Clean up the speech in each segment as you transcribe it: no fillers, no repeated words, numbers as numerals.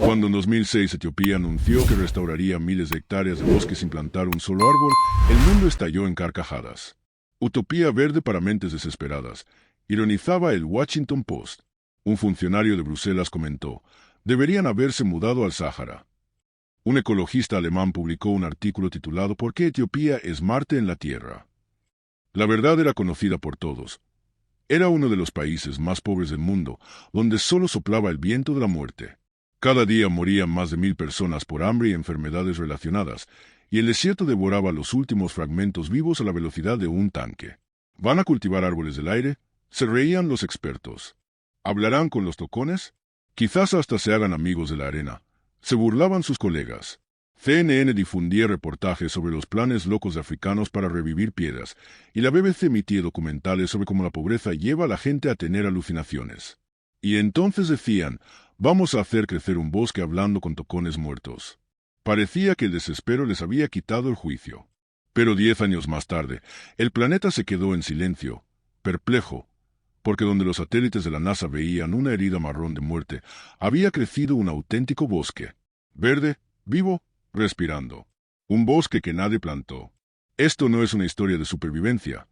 Cuando en 2006 Etiopía anunció que restauraría miles de hectáreas de bosque sin plantar un solo árbol, el mundo estalló en carcajadas. Utopía verde para mentes desesperadas, ironizaba el Washington Post. Un funcionario de Bruselas comentó, deberían haberse mudado al Sáhara. Un ecologista alemán publicó un artículo titulado ¿Por qué Etiopía es Marte en la Tierra? La verdad era conocida por todos. Era uno de los países más pobres del mundo, donde solo soplaba el viento de la muerte. Cada día morían más de 1000 personas por hambre y enfermedades relacionadas, y el desierto devoraba los últimos fragmentos vivos a la velocidad de un tanque. ¿Van a cultivar árboles del aire? Se reían los expertos. ¿Hablarán con los tocones? Quizás hasta se hagan amigos de la arena. Se burlaban sus colegas. CNN difundía reportajes sobre los planes locos de africanos para revivir piedras, y la BBC emitía documentales sobre cómo la pobreza lleva a la gente a tener alucinaciones. Y entonces decían, vamos a hacer crecer un bosque hablando con tocones muertos. Parecía que el desespero les había quitado el juicio. Pero 10 años más tarde, el planeta se quedó en silencio, perplejo, porque donde los satélites de la NASA veían una herida marrón de muerte, había crecido un auténtico bosque. Verde, vivo, respirando. Un bosque que nadie plantó. Esto no es una historia de supervivencia,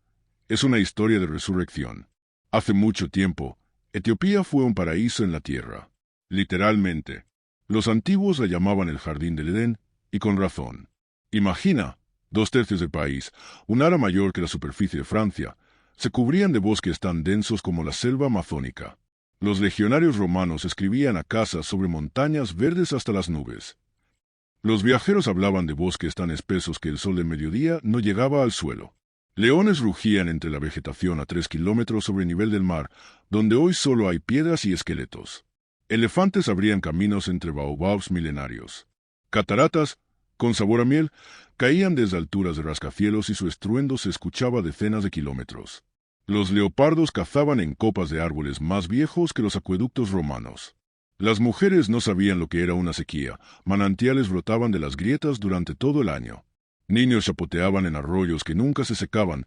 es una historia de resurrección. Hace mucho tiempo, Etiopía fue un paraíso en la tierra. Literalmente. Los antiguos la llamaban el Jardín del Edén, y con razón. Imagina, 2/3 del país, un área mayor que la superficie de Francia, se cubrían de bosques tan densos como la selva amazónica. Los legionarios romanos escribían a casas sobre montañas verdes hasta las nubes. Los viajeros hablaban de bosques tan espesos que el sol del mediodía no llegaba al suelo. Leones rugían entre la vegetación a 3 kilómetros sobre el nivel del mar, donde hoy solo hay piedras y esqueletos. Elefantes abrían caminos entre baobabs milenarios. Cataratas, con sabor a miel, caían desde alturas de rascacielos y su estruendo se escuchaba a decenas de kilómetros. Los leopardos cazaban en copas de árboles más viejos que los acueductos romanos. Las mujeres no sabían lo que era una sequía, manantiales brotaban de las grietas durante todo el año. Niños chapoteaban en arroyos que nunca se secaban,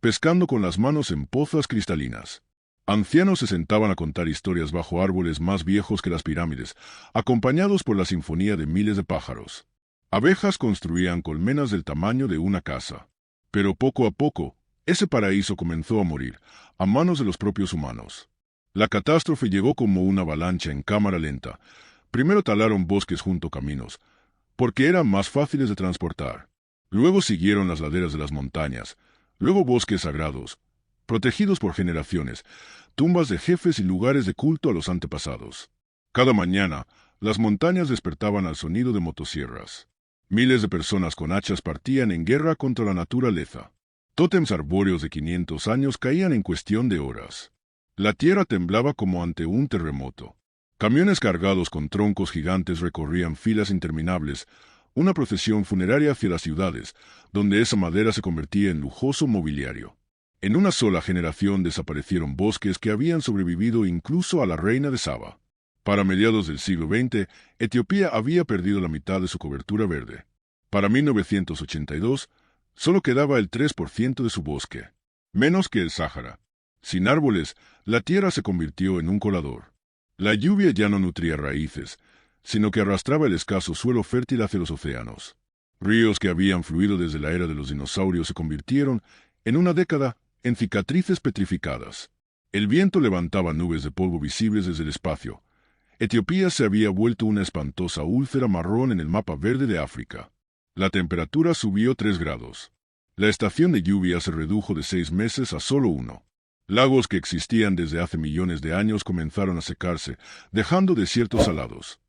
pescando con las manos en pozas cristalinas. Ancianos se sentaban a contar historias bajo árboles más viejos que las pirámides, acompañados por la sinfonía de miles de pájaros. Abejas construían colmenas del tamaño de una casa. Pero poco a poco, ese paraíso comenzó a morir, a manos de los propios humanos. La catástrofe llegó como una avalancha en cámara lenta. Primero talaron bosques junto a caminos, porque eran más fáciles de transportar. Luego siguieron las laderas de las montañas, luego bosques sagrados, protegidos por generaciones, tumbas de jefes y lugares de culto a los antepasados. Cada mañana, las montañas despertaban al sonido de motosierras. Miles de personas con hachas partían en guerra contra la naturaleza. Tótems arbóreos de 500 años caían en cuestión de horas. La tierra temblaba como ante un terremoto. Camiones cargados con troncos gigantes recorrían filas interminables, una procesión funeraria hacia las ciudades, donde esa madera se convertía en lujoso mobiliario. En una sola generación desaparecieron bosques que habían sobrevivido incluso a la reina de Saba. Para mediados del siglo XX, Etiopía había perdido la mitad de su cobertura verde. Para 1982, solo quedaba el 3% de su bosque, menos que el Sáhara. Sin árboles, la tierra se convirtió en un colador. La lluvia ya no nutría raíces, sino que arrastraba el escaso suelo fértil hacia los océanos. Ríos que habían fluido desde la era de los dinosaurios se convirtieron, en una década, en cicatrices petrificadas. El viento levantaba nubes de polvo visibles desde el espacio. Etiopía se había vuelto una espantosa úlcera marrón en el mapa verde de África. La temperatura subió 3 grados. La estación de lluvia se redujo de 6 meses a solo 1. Lagos que existían desde hace millones de años comenzaron a secarse, dejando desiertos salados.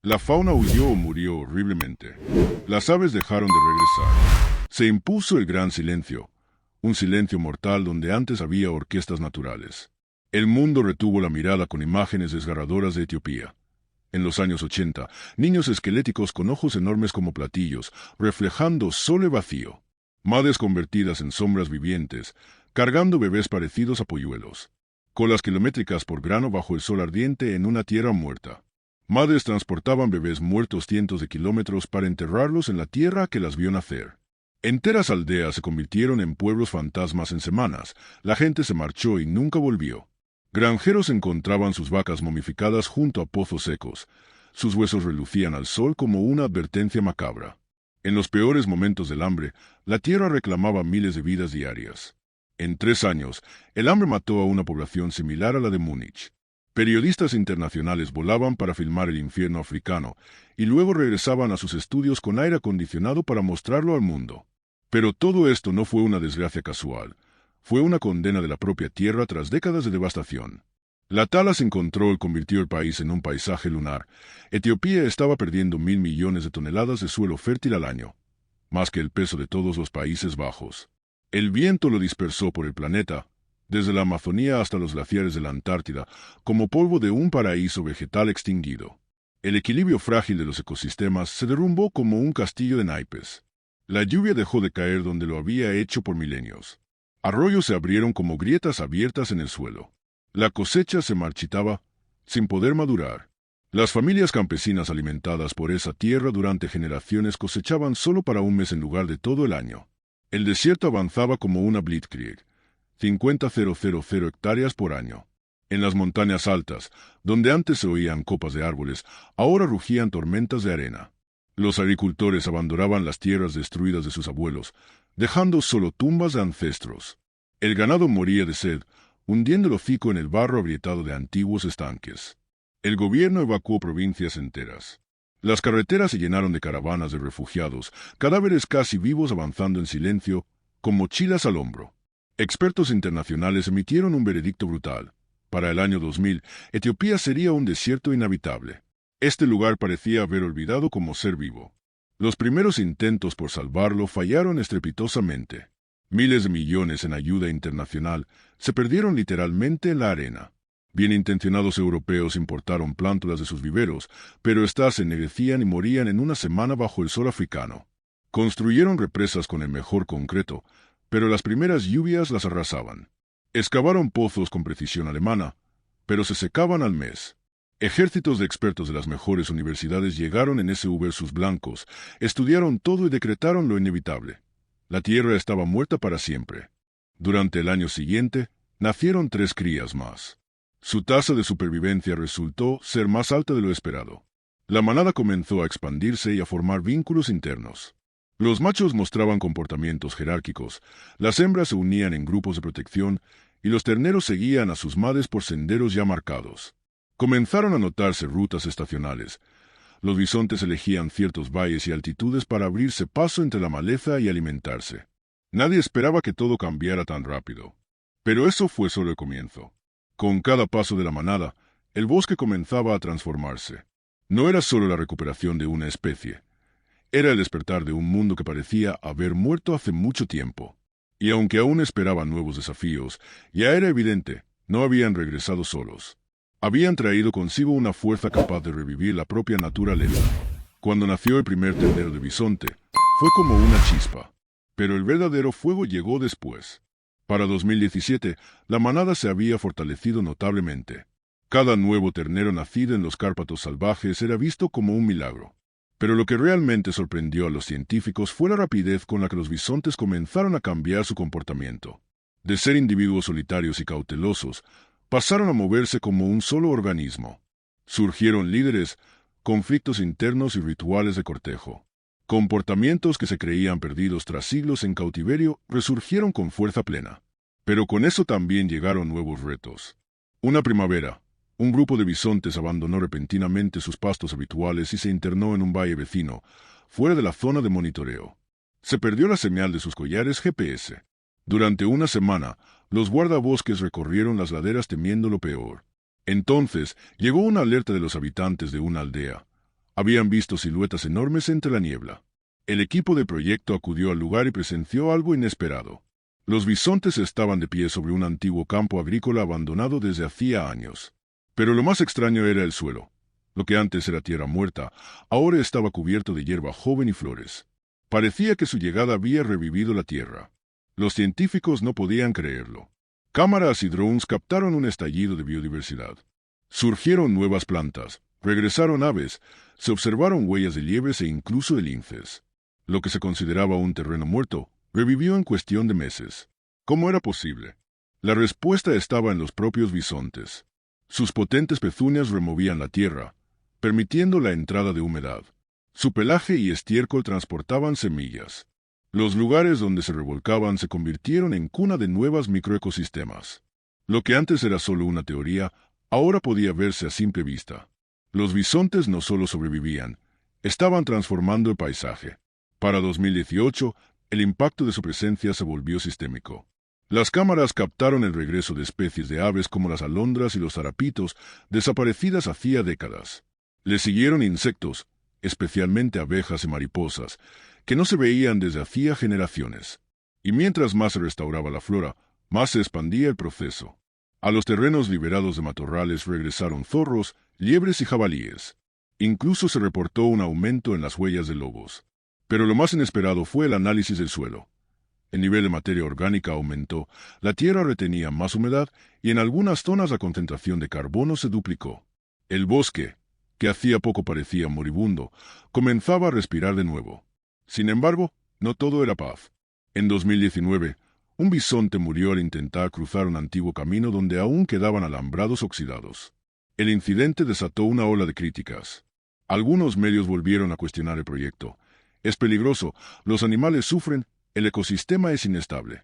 La fauna huyó o murió horriblemente. Las aves dejaron de regresar. Se impuso el gran silencio, un silencio mortal donde antes había orquestas naturales. El mundo retuvo la mirada con imágenes desgarradoras de Etiopía. En los años 80, niños esqueléticos con ojos enormes como platillos, reflejando sol vacío. Madres convertidas en sombras vivientes, cargando bebés parecidos a polluelos. Colas kilométricas por grano bajo el sol ardiente en una tierra muerta. Madres transportaban bebés muertos cientos de kilómetros para enterrarlos en la tierra que las vio nacer. Enteras aldeas se convirtieron en pueblos fantasmas en semanas. La gente se marchó y nunca volvió. Granjeros encontraban sus vacas momificadas junto a pozos secos. Sus huesos relucían al sol como una advertencia macabra. En los peores momentos del hambre, la tierra reclamaba miles de vidas diarias. En 3 años, el hambre mató a una población similar a la de Múnich. Periodistas internacionales volaban para filmar el infierno africano y luego regresaban a sus estudios con aire acondicionado para mostrarlo al mundo. Pero todo esto no fue una desgracia casual. Fue una condena de la propia tierra tras décadas de devastación. La tala sin control convirtió el país en un paisaje lunar. Etiopía estaba perdiendo 1.000 millones de toneladas de suelo fértil al año, más que el peso de todos los Países Bajos. El viento lo dispersó por el planeta, desde la Amazonía hasta los glaciares de la Antártida, como polvo de un paraíso vegetal extinguido. El equilibrio frágil de los ecosistemas se derrumbó como un castillo de naipes. La lluvia dejó de caer donde lo había hecho por milenios. Arroyos se abrieron como grietas abiertas en el suelo. La cosecha se marchitaba, sin poder madurar. Las familias campesinas alimentadas por esa tierra durante generaciones cosechaban solo para un mes en lugar de todo el año. El desierto avanzaba como una blitzkrieg, 50,000 hectáreas por año. En las montañas altas, donde antes se oían copas de árboles, ahora rugían tormentas de arena. Los agricultores abandonaban las tierras destruidas de sus abuelos, dejando solo tumbas de ancestros. El ganado moría de sed, hundiendo el hocico en el barro agrietado de antiguos estanques. El gobierno evacuó provincias enteras. Las carreteras se llenaron de caravanas de refugiados, cadáveres casi vivos avanzando en silencio, con mochilas al hombro. Expertos internacionales emitieron un veredicto brutal. Para el año 2000, Etiopía sería un desierto inhabitable. Este lugar parecía haber olvidado cómo ser vivo. Los primeros intentos por salvarlo fallaron estrepitosamente. Miles de millones en ayuda internacional se perdieron literalmente en la arena. Bien intencionados europeos importaron plántulas de sus viveros, pero éstas se ennegrecían y morían en una semana bajo el sol africano. Construyeron represas con el mejor concreto, pero las primeras lluvias las arrasaban. Excavaron pozos con precisión alemana, pero se secaban al mes. Ejércitos de expertos de las mejores universidades llegaron en SV versus blancos, estudiaron todo y decretaron lo inevitable. La tierra estaba muerta para siempre. Durante el año siguiente, nacieron 3 crías más. Su tasa de supervivencia resultó ser más alta de lo esperado. La manada comenzó a expandirse y a formar vínculos internos. Los machos mostraban comportamientos jerárquicos, las hembras se unían en grupos de protección y los terneros seguían a sus madres por senderos ya marcados. Comenzaron a notarse rutas estacionales. Los bisontes elegían ciertos valles y altitudes para abrirse paso entre la maleza y alimentarse. Nadie esperaba que todo cambiara tan rápido. Pero eso fue solo el comienzo. Con cada paso de la manada, el bosque comenzaba a transformarse. No era solo la recuperación de una especie. Era el despertar de un mundo que parecía haber muerto hace mucho tiempo. Y aunque aún esperaban nuevos desafíos, ya era evidente, no habían regresado solos. Habían traído consigo una fuerza capaz de revivir la propia naturaleza. Cuando nació el primer ternero de bisonte, fue como una chispa. Pero el verdadero fuego llegó después. Para 2017, la manada se había fortalecido notablemente. Cada nuevo ternero nacido en los Cárpatos salvajes era visto como un milagro. Pero lo que realmente sorprendió a los científicos fue la rapidez con la que los bisontes comenzaron a cambiar su comportamiento. De ser individuos solitarios y cautelosos, pasaron a moverse como un solo organismo. Surgieron líderes, conflictos internos y rituales de cortejo. Comportamientos que se creían perdidos tras siglos en cautiverio resurgieron con fuerza plena. Pero con eso también llegaron nuevos retos. Una primavera, un grupo de bisontes abandonó repentinamente sus pastos habituales y se internó en un valle vecino, fuera de la zona de monitoreo. Se perdió la señal de sus collares GPS. Durante una semana, los guardabosques recorrieron las laderas temiendo lo peor. Entonces, llegó una alerta de los habitantes de una aldea. Habían visto siluetas enormes entre la niebla. El equipo de proyecto acudió al lugar y presenció algo inesperado. Los bisontes estaban de pie sobre un antiguo campo agrícola abandonado desde hacía años. Pero lo más extraño era el suelo. Lo que antes era tierra muerta, ahora estaba cubierto de hierba joven y flores. Parecía que su llegada había revivido la tierra. Los científicos no podían creerlo. Cámaras y drones captaron un estallido de biodiversidad. Surgieron nuevas plantas, regresaron aves, se observaron huellas de liebres e incluso de linces. Lo que se consideraba un terreno muerto, revivió en cuestión de meses. ¿Cómo era posible? La respuesta estaba en los propios bisontes. Sus potentes pezuñas removían la tierra, permitiendo la entrada de humedad. Su pelaje y estiércol transportaban semillas. Los lugares donde se revolcaban se convirtieron en cuna de nuevos microecosistemas. Lo que antes era solo una teoría, ahora podía verse a simple vista. Los bisontes no solo sobrevivían, estaban transformando el paisaje. Para 2018, el impacto de su presencia se volvió sistémico. Las cámaras captaron el regreso de especies de aves como las alondras y los arapitos, desaparecidas hacía décadas. Le siguieron insectos, especialmente abejas y mariposas, que no se veían desde hacía generaciones. Y mientras más se restauraba la flora, más se expandía el proceso. A los terrenos liberados de matorrales regresaron zorros, liebres y jabalíes. Incluso se reportó un aumento en las huellas de lobos. Pero lo más inesperado fue el análisis del suelo. El nivel de materia orgánica aumentó, la tierra retenía más humedad y en algunas zonas la concentración de carbono se duplicó. El bosque, que hacía poco parecía moribundo, comenzaba a respirar de nuevo. Sin embargo, no todo era paz. En 2019, un bisonte murió al intentar cruzar un antiguo camino donde aún quedaban alambrados oxidados. El incidente desató una ola de críticas. Algunos medios volvieron a cuestionar el proyecto. Es peligroso, los animales sufren, el ecosistema es inestable.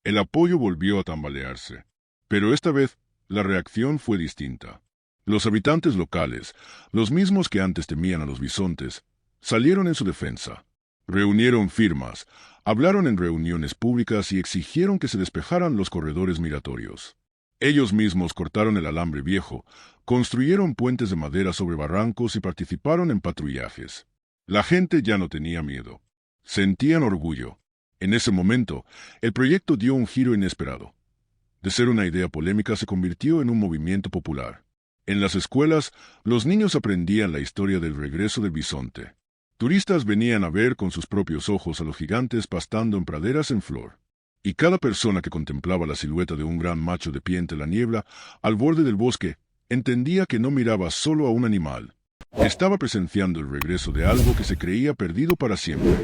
El apoyo volvió a tambalearse. Pero esta vez, la reacción fue distinta. Los habitantes locales, los mismos que antes temían a los bisontes, salieron en su defensa. Reunieron firmas, hablaron en reuniones públicas y exigieron que se despejaran los corredores migratorios. Ellos mismos cortaron el alambre viejo, construyeron puentes de madera sobre barrancos y participaron en patrullajes. La gente ya no tenía miedo. Sentían orgullo. En ese momento, el proyecto dio un giro inesperado. De ser una idea polémica se convirtió en un movimiento popular. En las escuelas, los niños aprendían la historia del regreso del bisonte. Turistas venían a ver con sus propios ojos a los gigantes pastando en praderas en flor. Y cada persona que contemplaba la silueta de un gran macho de pie entre la niebla, al borde del bosque, entendía que no miraba solo a un animal. Estaba presenciando el regreso de algo que se creía perdido para siempre.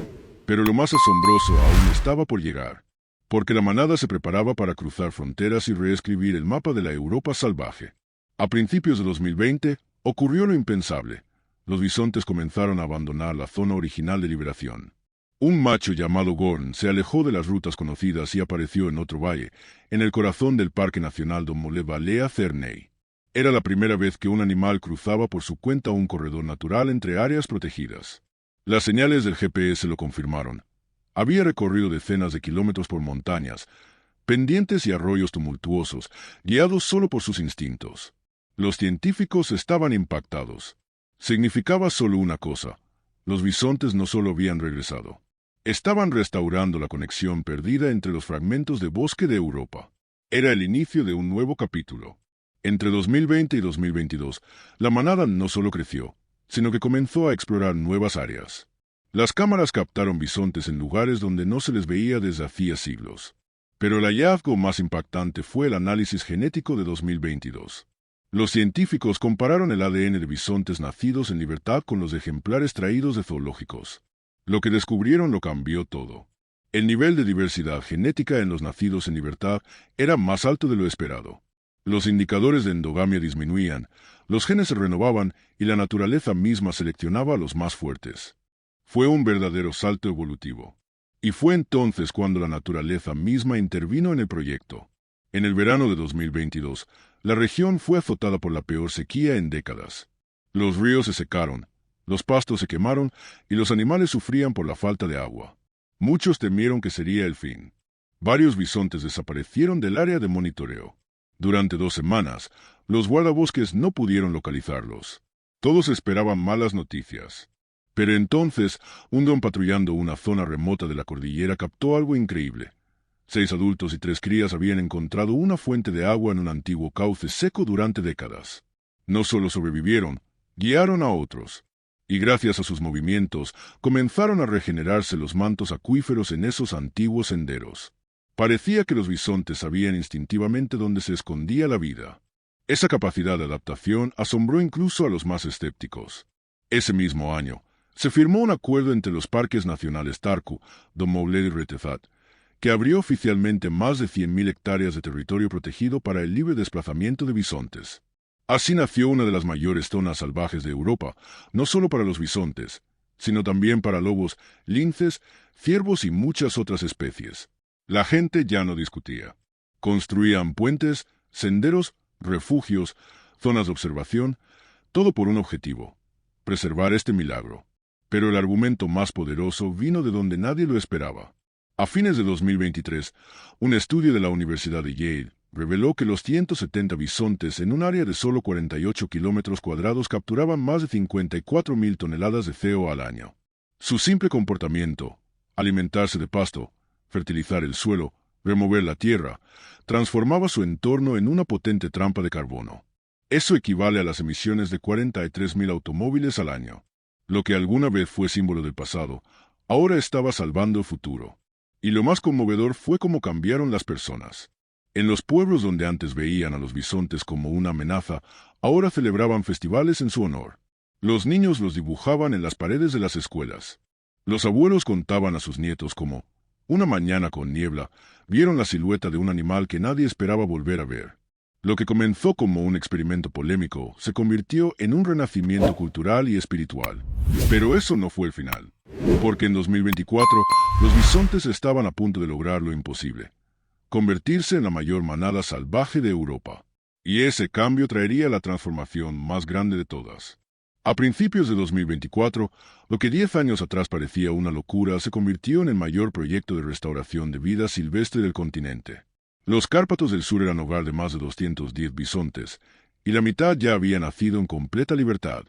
Pero lo más asombroso aún estaba por llegar, porque la manada se preparaba para cruzar fronteras y reescribir el mapa de la Europa salvaje. A principios de 2020, ocurrió lo impensable. Los bisontes comenzaron a abandonar la zona original de liberación. Un macho llamado Gorn se alejó de las rutas conocidas y apareció en otro valle, en el corazón del Parque Nacional Domolé-Valea-Cerney. Era la primera vez que un animal cruzaba por su cuenta un corredor natural entre áreas protegidas. Las señales del GPS lo confirmaron. Había recorrido decenas de kilómetros por montañas, pendientes y arroyos tumultuosos, guiados solo por sus instintos. Los científicos estaban impactados. Significaba solo una cosa: los bisontes no solo habían regresado. Estaban restaurando la conexión perdida entre los fragmentos de bosque de Europa. Era el inicio de un nuevo capítulo. Entre 2020 y 2022, la manada no solo creció, sino que comenzó a explorar nuevas áreas. Las cámaras captaron bisontes en lugares donde no se les veía desde hacía siglos. Pero el hallazgo más impactante fue el análisis genético de 2022. Los científicos compararon el ADN de bisontes nacidos en libertad con los ejemplares traídos de zoológicos. Lo que descubrieron lo cambió todo. El nivel de diversidad genética en los nacidos en libertad era más alto de lo esperado. Los indicadores de endogamia disminuían, los genes se renovaban y la naturaleza misma seleccionaba a los más fuertes. Fue un verdadero salto evolutivo. Y fue entonces cuando la naturaleza misma intervino en el proyecto. En el verano de 2022, la región fue azotada por la peor sequía en décadas. Los ríos se secaron, los pastos se quemaron y los animales sufrían por la falta de agua. Muchos temieron que sería el fin. Varios bisontes desaparecieron del área de monitoreo. Durante 2 semanas, los guardabosques no pudieron localizarlos. Todos esperaban malas noticias. Pero entonces, un dron patrullando una zona remota de la cordillera captó algo increíble. 6 adultos y 3 crías habían encontrado una fuente de agua en un antiguo cauce seco durante décadas. No solo sobrevivieron, guiaron a otros. Y gracias a sus movimientos, comenzaron a regenerarse los mantos acuíferos en esos antiguos senderos. Parecía que los bisontes sabían instintivamente dónde se escondía la vida. Esa capacidad de adaptación asombró incluso a los más escépticos. Ese mismo año, se firmó un acuerdo entre los parques nacionales Tarku, Domolé y Retezat, que abrió oficialmente más de 100.000 hectáreas de territorio protegido para el libre desplazamiento de bisontes. Así nació una de las mayores zonas salvajes de Europa, no solo para los bisontes, sino también para lobos, linces, ciervos y muchas otras especies. La gente ya no discutía. Construían puentes, senderos, refugios, zonas de observación, todo por un objetivo: preservar este milagro. Pero el argumento más poderoso vino de donde nadie lo esperaba. A fines de 2023, un estudio de la Universidad de Yale reveló que los 170 bisontes en un área de solo 48 kilómetros cuadrados capturaban más de 54.000 toneladas de CO al año. Su simple comportamiento, alimentarse de pasto, fertilizar el suelo, remover la tierra, transformaba su entorno en una potente trampa de carbono. Eso equivale a las emisiones de 43.000 automóviles al año. Lo que alguna vez fue símbolo del pasado, ahora estaba salvando el futuro. Y lo más conmovedor fue cómo cambiaron las personas. En los pueblos donde antes veían a los bisontes como una amenaza, ahora celebraban festivales en su honor. Los niños los dibujaban en las paredes de las escuelas. Los abuelos contaban a sus nietos cómo, una mañana con niebla, vieron la silueta de un animal que nadie esperaba volver a ver. Lo que comenzó como un experimento polémico se convirtió en un renacimiento cultural y espiritual. Pero eso no fue el final, porque en 2024 los bisontes estaban a punto de lograr lo imposible: convertirse en la mayor manada salvaje de Europa. Y ese cambio traería la transformación más grande de todas. A principios de 2024, lo que 10 años atrás parecía una locura se convirtió en el mayor proyecto de restauración de vida silvestre del continente. Los Cárpatos del Sur eran hogar de más de 210 bisontes, y la mitad ya había nacido en completa libertad.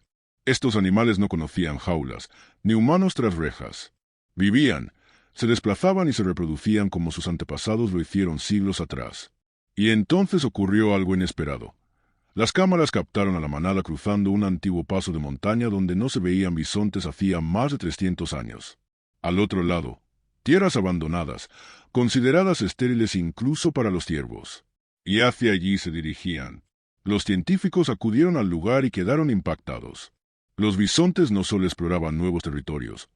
Estos animales no conocían jaulas, ni humanos tras rejas. Vivían, se desplazaban y se reproducían como sus antepasados lo hicieron siglos atrás. Y entonces ocurrió algo inesperado. Las cámaras captaron a la manada cruzando un antiguo paso de montaña donde no se veían bisontes hacía más de 300 años. Al otro lado, tierras abandonadas, consideradas estériles incluso para los ciervos. Y hacia allí se dirigían. Los científicos acudieron al lugar y quedaron impactados. Los bisontes no solo exploraban nuevos territorios,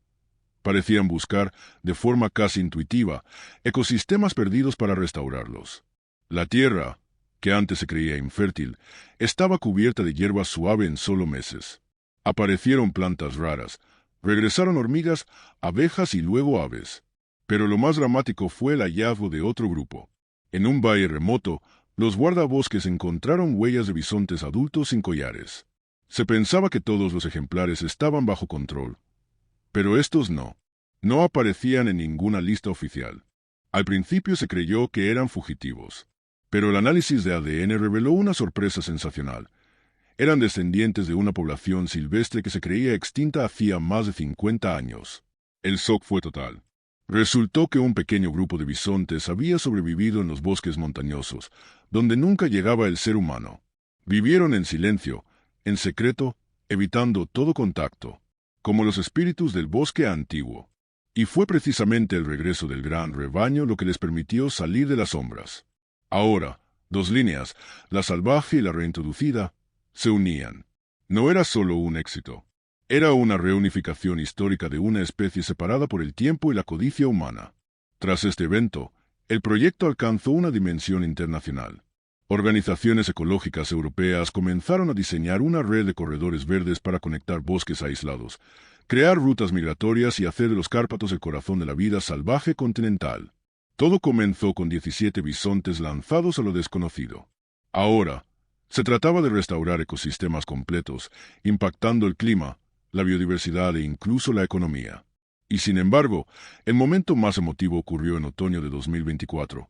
parecían buscar, de forma casi intuitiva, ecosistemas perdidos para restaurarlos. La tierra, que antes se creía infértil, estaba cubierta de hierba suave en solo meses. Aparecieron plantas raras, regresaron hormigas, abejas y luego aves. Pero lo más dramático fue el hallazgo de otro grupo. En un valle remoto, los guardabosques encontraron huellas de bisontes adultos sin collares. Se pensaba que todos los ejemplares estaban bajo control. Pero estos no aparecían en ninguna lista oficial. Al principio se creyó que eran fugitivos. Pero el análisis de ADN reveló una sorpresa sensacional. Eran descendientes de una población silvestre que se creía extinta hacía más de 50 años. El shock fue total. Resultó que un pequeño grupo de bisontes había sobrevivido en los bosques montañosos, donde nunca llegaba el ser humano. Vivieron en silencio, en secreto, evitando todo contacto, como los espíritus del bosque antiguo. Y fue precisamente el regreso del gran rebaño lo que les permitió salir de las sombras. Ahora, dos líneas, la salvaje y la reintroducida, se unían. No era solo un éxito. Era una reunificación histórica de una especie separada por el tiempo y la codicia humana. Tras este evento, el proyecto alcanzó una dimensión internacional. Organizaciones ecológicas europeas comenzaron a diseñar una red de corredores verdes para conectar bosques aislados, crear rutas migratorias y hacer de los Cárpatos el corazón de la vida salvaje continental. Todo comenzó con 17 bisontes lanzados a lo desconocido. Ahora, se trataba de restaurar ecosistemas completos, impactando el clima, la biodiversidad e incluso la economía. Y sin embargo, el momento más emotivo ocurrió en otoño de 2024.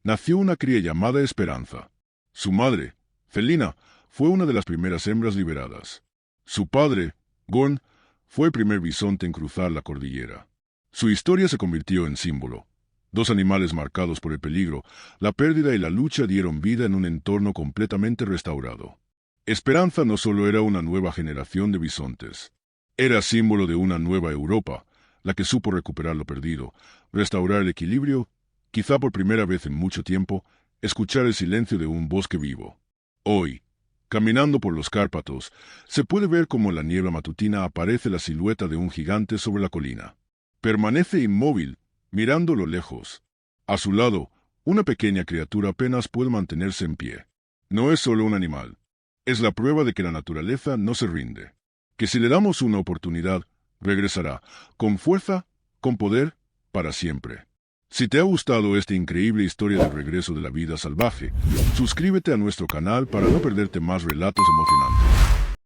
Nació una cría llamada Esperanza. Su madre, Felina, fue una de las primeras hembras liberadas. Su padre, Gorn, fue el primer bisonte en cruzar la cordillera. Su historia se convirtió en símbolo. Dos animales marcados por el peligro, la pérdida y la lucha dieron vida en un entorno completamente restaurado. Esperanza no solo era una nueva generación de bisontes. Era símbolo de una nueva Europa, la que supo recuperar lo perdido, restaurar el equilibrio, quizá por primera vez en mucho tiempo, escuchar el silencio de un bosque vivo. Hoy, caminando por los Cárpatos, se puede ver cómo en la niebla matutina aparece la silueta de un gigante sobre la colina. Permanece inmóvil, mirando lo lejos. A su lado, una pequeña criatura apenas puede mantenerse en pie. No es solo un animal. Es la prueba de que la naturaleza no se rinde. Que si le damos una oportunidad, regresará, con fuerza, con poder, para siempre. Si te ha gustado esta increíble historia del regreso de la vida salvaje, suscríbete a nuestro canal para no perderte más relatos emocionantes.